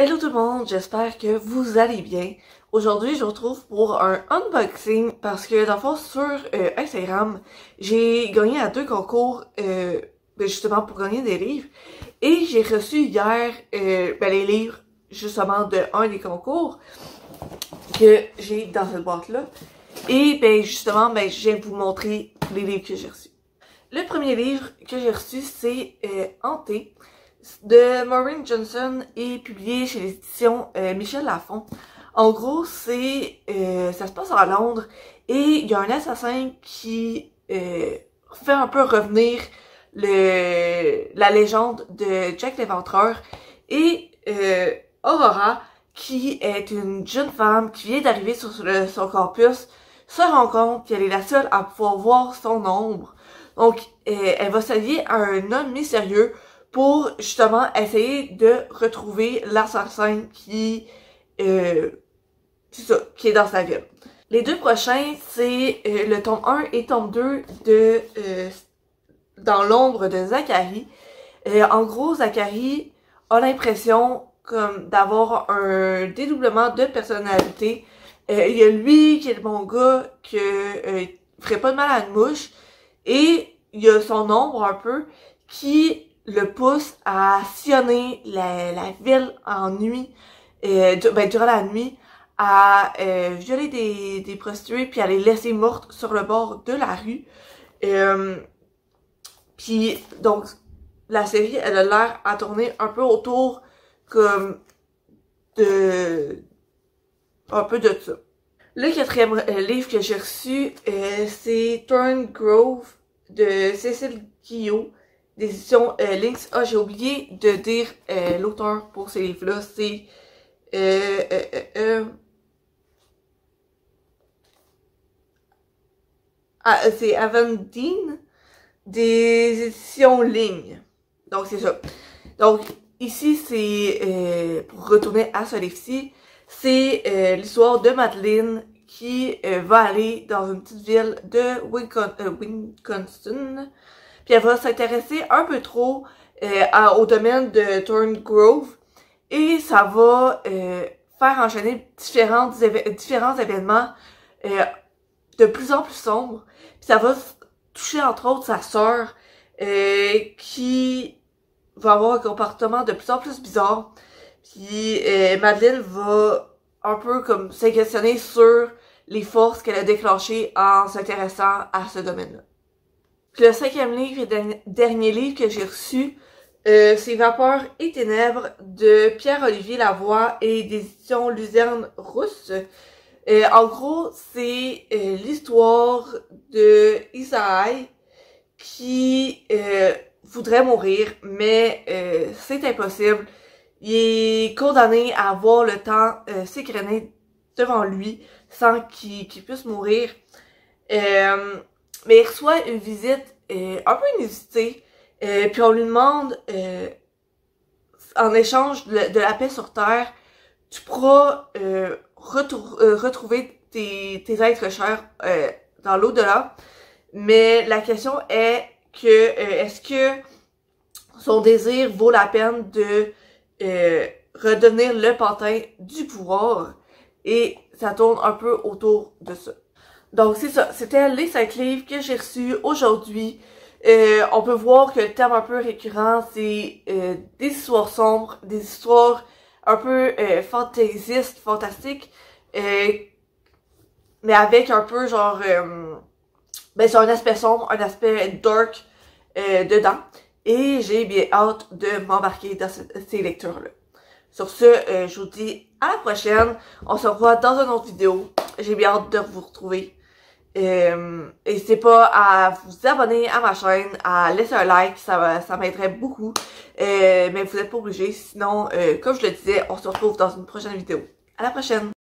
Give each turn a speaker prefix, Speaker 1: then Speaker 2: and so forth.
Speaker 1: Hello tout le monde, j'espère que vous allez bien. Aujourd'hui, je vous retrouve pour un unboxing parce que dans le fond, sur Instagram, j'ai gagné à 2 concours justement pour gagner des livres. Et j'ai reçu hier les livres justement de un des concours que j'ai dans cette boîte-là. Et justement, je viens de vous montrer les livres que j'ai reçus. Le premier livre que j'ai reçu, c'est Hanté de Maureen Johnson et publié chez les éditions Michel Lafon. En gros, c'est ça se passe à Londres et il y a un assassin qui fait un peu revenir la légende de Jack l'Éventreur et Aurora, qui est une jeune femme qui vient d'arriver sur son campus, se rend compte qu'elle est la seule à pouvoir voir son ombre. Donc, elle va s'allier à un homme mystérieux pour justement essayer de retrouver l'assassin qui est dans sa ville. Les deux prochains, c'est le tome 1 et tome 2 de Dans l'ombre de Zachary. En gros, Zachary a l'impression comme d'avoir un dédoublement de personnalité. Il y a lui qui est le bon gars, que ferait pas de mal à une mouche, et il y a son ombre un peu qui le pousse à sillonner la ville en nuit, durant la nuit, à violer des prostituées puis à les laisser mortes sur le bord de la rue. Puis donc la série, elle a l'air à tourner un peu autour comme un peu de ça. Le quatrième livre que j'ai reçu, c'est Thorngrove de Cécile Guillot, des éditions Lynx. Ah, j'ai oublié de dire l'auteur pour ces livres-là. C'est c'est Avendine des éditions Ligne. Donc c'est ça. Donc ici c'est pour retourner à ce livre-ci, c'est l'histoire de Madeleine qui va aller dans une petite ville de Winconsin. Puis elle va s'intéresser un peu trop au domaine de Thorngrove et ça va faire enchaîner différents événements de plus en plus sombres. Puis ça va toucher entre autres sa sœur qui va avoir un comportement de plus en plus bizarre. Puis Madeleine va un peu comme se questionner sur les forces qu'elle a déclenchées en s'intéressant à ce domaine-là. Le cinquième livre et dernier livre que j'ai reçu, c'est Vapeur et Ténèbres de Pierre-Olivier Lavoie et des éditions Luzerne Rousse. En gros, c'est l'histoire de Isaïe qui voudrait mourir, mais c'est impossible. Il est condamné à voir le temps s'égrener devant lui sans qu'il puisse mourir. Mais il reçoit une visite un peu inusitée, puis on lui demande, en échange de la paix sur Terre, tu pourras retrouver tes êtres chers dans l'au-delà. Mais la question est que est-ce que son désir vaut la peine de redevenir le pantin du pouvoir? Et ça tourne un peu autour de ça. Donc c'est ça, c'était les 5 livres que j'ai reçus aujourd'hui. On peut voir que le thème un peu récurrent, c'est des histoires sombres, des histoires un peu fantaisistes, fantastiques, mais avec un peu genre, c'est un aspect sombre, un aspect dark dedans. Et j'ai bien hâte de m'embarquer dans ces lectures-là. Sur ce, je vous dis à la prochaine. On se revoit dans une autre vidéo. J'ai bien hâte de vous retrouver. N'hésitez pas à vous abonner à ma chaîne, à laisser un like, ça m'aiderait beaucoup. Mais vous n'êtes pas obligés. Sinon, comme je le disais, on se retrouve dans une prochaine vidéo. À la prochaine!